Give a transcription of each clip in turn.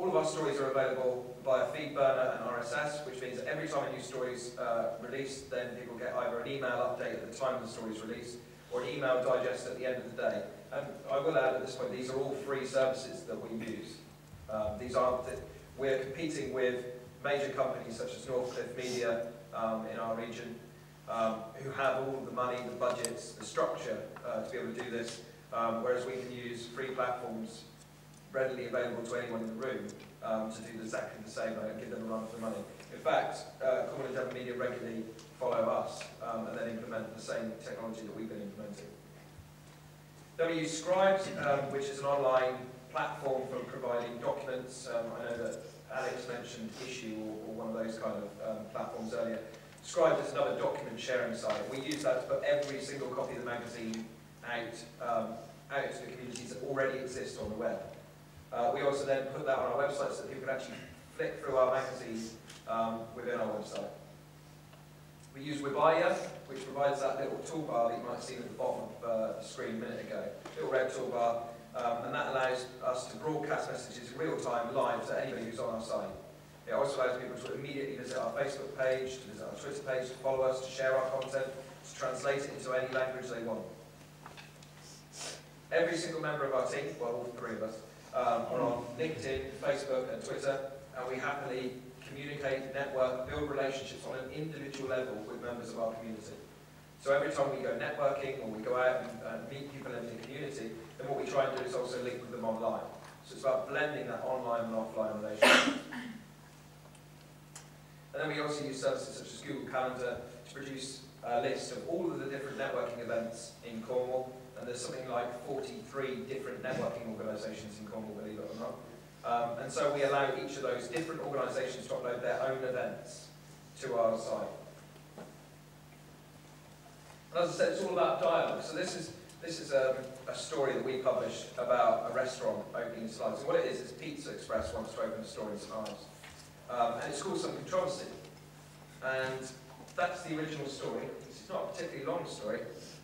All of our stories are available via feed burner and RSS, which means that every time a new story is released, then people get either an email update at the time the story is released, or an email digest at the end of the day. And I will add at this point, these are all free services that we use. We're competing with major companies such as Northcliffe Media in our region, who have all of the money, the budgets, the structure to be able to do this, whereas we can use free platforms readily available to anyone in the room to do exactly the same and give them a run for the money. In fact, Cornwall and Devon Media regularly follow us and then implement the same technology that we've been implementing. Then we use Scribes, which is an online platform for providing documents. I know that Alex mentioned Issue or one of those kind of platforms earlier. Scribes is another document sharing site. We use that to put every single copy of the magazine out to the communities that already exist on the web. We also then put that on our website so that people can actually flick through our magazine within our website. We use Webaya, which provides that little toolbar that you might have seen at the bottom of the screen a minute ago. Little red toolbar, and that allows us to broadcast messages in real time, live, to anybody who's on our site. It also allows people to immediately visit our Facebook page, to visit our Twitter page, to follow us, to share our content, to translate it into any language they want. Every single member of our team, well, all three of us, are on LinkedIn, Facebook, and Twitter, and we happily communicate, network, build relationships on an individual level with members of our community. So every time we go networking or we go out and meet people in the community, then what we try and do is also link with them online. So it's about blending that online and offline relationship. And then we also use services such as Google Calendar to produce a list of all of the different networking events in Cornwall. And there's something like 43 different networking organisations in Cornwall, believe it or not. And so we allow each of those different organisations to upload their own events to our site. And as I said, it's all about dialogue. So this is a story that we published about a restaurant opening in St Ives. And what it is Pizza Express wants to open a store in St Ives. And it's called Some Controversy. And that's the original story. It's not a particularly long story.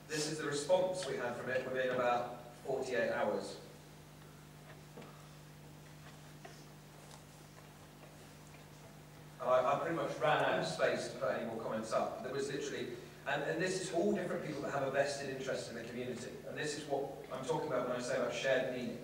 This is the response we had from it within about 48 hours. I pretty much ran out of space to put any more comments up. There was literally, and this is all different people that have a vested interest in the community. And this is what I'm talking about when I say about shared meaning.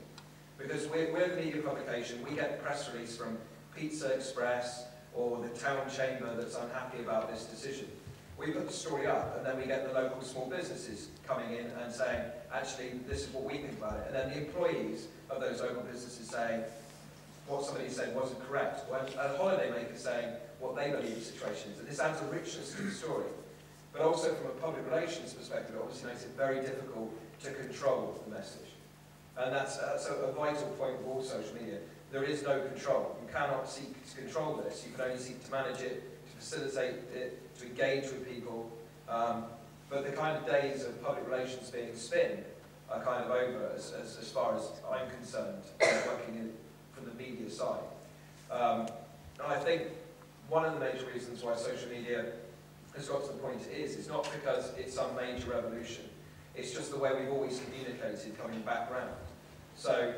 Because we're the media publication, we get a press release from Pizza Express or the town chamber that's unhappy about this decision. We put the story up, and then we get the local small businesses coming in and saying, actually, this is what we think about it. And then the employees of those local businesses saying, what somebody said wasn't correct. Or a holidaymaker saying what they believe the situation is. And this adds a richness to the story. But also from a public relations perspective, it obviously makes it very difficult to control the message. And that's a vital point of all social media. There is no control. You cannot seek to control this. You can only seek to manage it, to facilitate it, to engage with people. But the kind of days of public relations being spin are kind of over as far as I'm concerned, working from the media side. And I think one of the major reasons why social media has got to the point it is not because it's some major revolution. It's just the way we've always communicated coming back round. So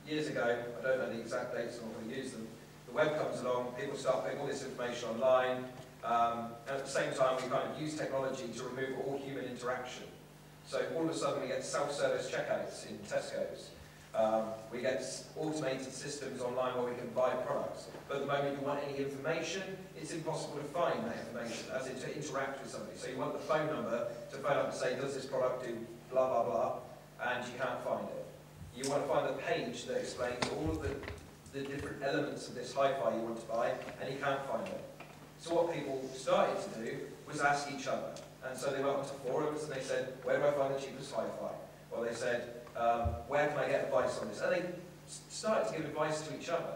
years ago, I don't know the exact dates, I'm not going to use them, the web comes along, people start putting all this information online, and at the same time we kind of use technology to remove all human interaction. So all of a sudden we get self-service checkouts in Tesco's. We get automated systems online where we can buy products. But the moment you want any information, it's impossible to find that information, as in to interact with somebody. So you want the phone number to phone up and say, does this product do blah, blah, blah, and you can't find it. You want to find the page that explains all of the different elements of this hi-fi you want to buy, and you can't find it. So what people started to do was ask each other. And so they went onto forums and they said, where do I find the cheapest hi-fi? Or they said, where can I get advice on this? And they started to give advice to each other.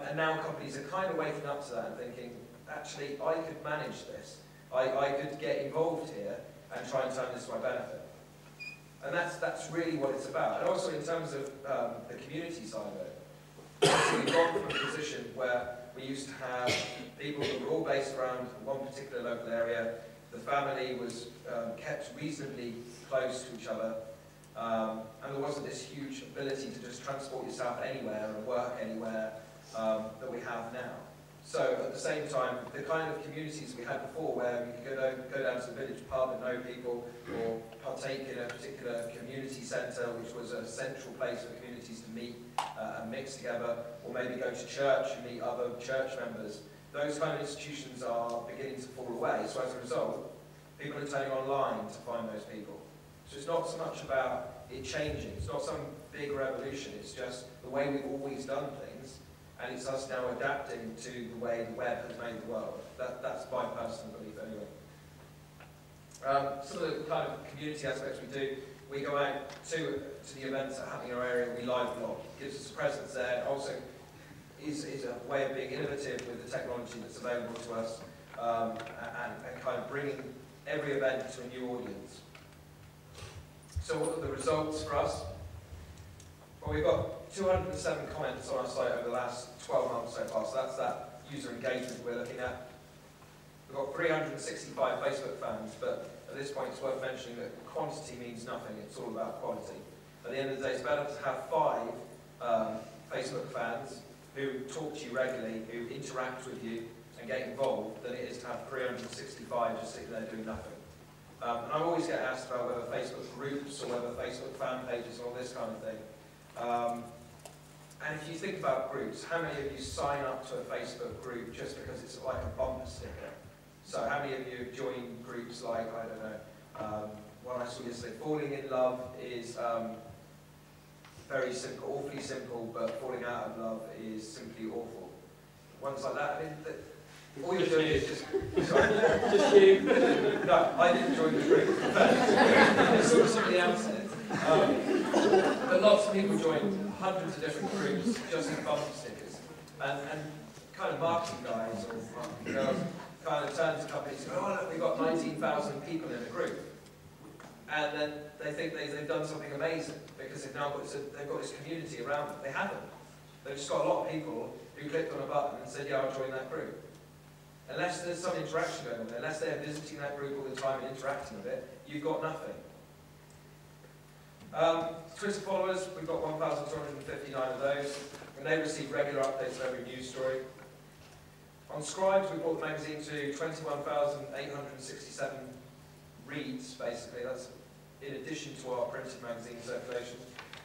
And now companies are kind of waking up to that and thinking, actually, I could manage this. I could get involved here and try and turn this to my benefit. And that's really what it's about. And also in terms of the community side of it, so we've gone from a position where we used to have people that were all based around one particular local area. The family was kept reasonably close to each other. And there wasn't this huge ability to just transport yourself anywhere and work anywhere So at the same time, the kind of communities we had before, where we could go down to the village pub and know people, or partake in a particular community centre, which was a central place for communities to meet and mix together, or maybe go to church and meet other church members. Those kind of institutions are beginning to fall away. So as a result, people are turning online to find those people. So it's not so much about it changing. It's not some big revolution. It's just the way we've always done things. And it's us now adapting to the way the web has made the world. That's my personal belief anyway. Some of the kind of community aspects we do, we go out to the events that are happening in our area, we live blog. It gives us a presence there. Also is a way of being innovative with the technology that's available to us, and kind of bringing every event to a new audience. So what are the results for us? Well, we've got 207 comments on our site over the last 12 months so far, so that's that user engagement we're looking at. We've got 365 Facebook fans, but at this point it's worth mentioning that quantity means nothing, it's all about quality. At the end of the day, it's better to have 5 Facebook fans who talk to you regularly, who interact with you and get involved, than it is to have 365 just sitting there doing nothing. And I always get asked about whether Facebook groups or whether Facebook fan pages and all this kind of thing. And if you think about groups, how many of you sign up to a Facebook group just because it's like a bumper sticker? So how many of you have joined groups like, I don't know, one I saw yesterday, falling in love is very simple, awfully simple, but falling out of love is simply awful. Ones like that, I mean, all you're doing is just... Sorry. Just you. No, I didn't join the group. There's sort of somebody else in it. But lots of people join hundreds of different groups just in bumper stickers. And kind of marketing guys or marketing girls kind of turn to companies and go, oh look, we've got 19,000 people in a group. And then they think they've done something amazing because they've now got this community around them. They haven't. They've just got a lot of people who clicked on a button and said, yeah, I'll join that group. Unless there's some interaction going on there, unless they're visiting that group all the time and interacting with it, you've got nothing. Twitter followers, we've got 1,259 of those, and they receive regular updates of every news story. On Scribes, we brought the magazine to 21,867 reads, basically. That's in addition to our printed magazine circulation.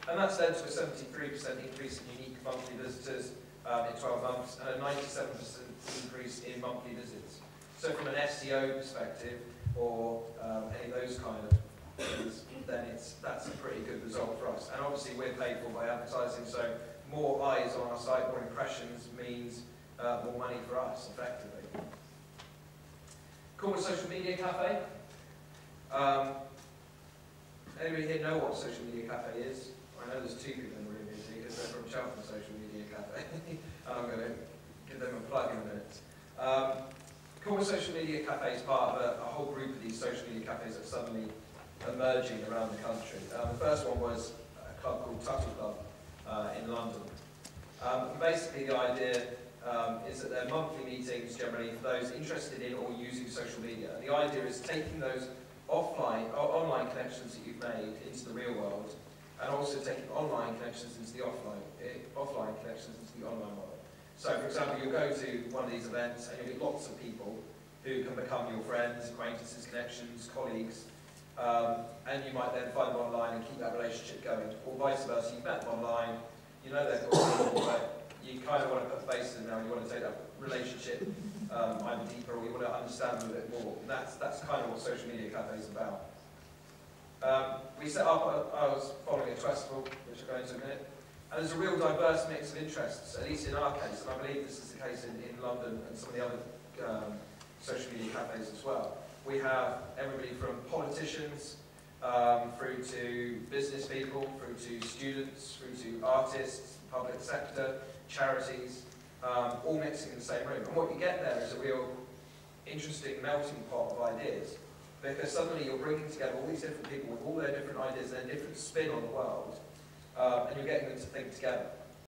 And that's led to a 73% increase in unique monthly visitors in 12 months, and a 97% increase in monthly visits. So from an SEO perspective, or any of those kind of things, then that's a pretty good result for us. And obviously we're paid for by advertising, so more eyes on our site, more impressions means more money for us, effectively. Corporate Social Media Cafe. Anybody here know what Social Media Cafe is? I know there's 2 people in the room here because they're from Cheltenham Social Media Cafe. And I'm going to give them a plug in a minute. Corporate Social Media Cafe is part of a whole group of these social media cafes that are suddenly emerging around the country. The first one was a club called Tuttle Club in London. Basically the idea is that they're monthly meetings generally for those interested in or using social media. And the idea is taking those offline or online connections that you've made into the real world, and also taking online connections into the offline connections into the online world. So, for example, you'll go to one of these events and you'll meet lots of people who can become your friends, acquaintances, connections, colleagues, and you might then find them online and keep that relationship going. Or vice versa, you've met them online, you know they're cool, but you kind of want to put a face to them now, and you want to take that relationship either deeper, or you want to understand them a bit more. And that's kind of what Social Media Cafe is about. We set up, I was following a festival, which I'll go into in a minute, and there's a real diverse mix of interests, at least in our case, and I believe this is the case in London and some of the other social media cafes as well. We have everybody from politicians through to business people, through to students, through to artists, public sector, charities, all mixing in the same room. And what you get there is a real interesting melting pot of ideas, because suddenly you're bringing together all these different people with all their different ideas and their different spin on the world, and you're getting them to think together.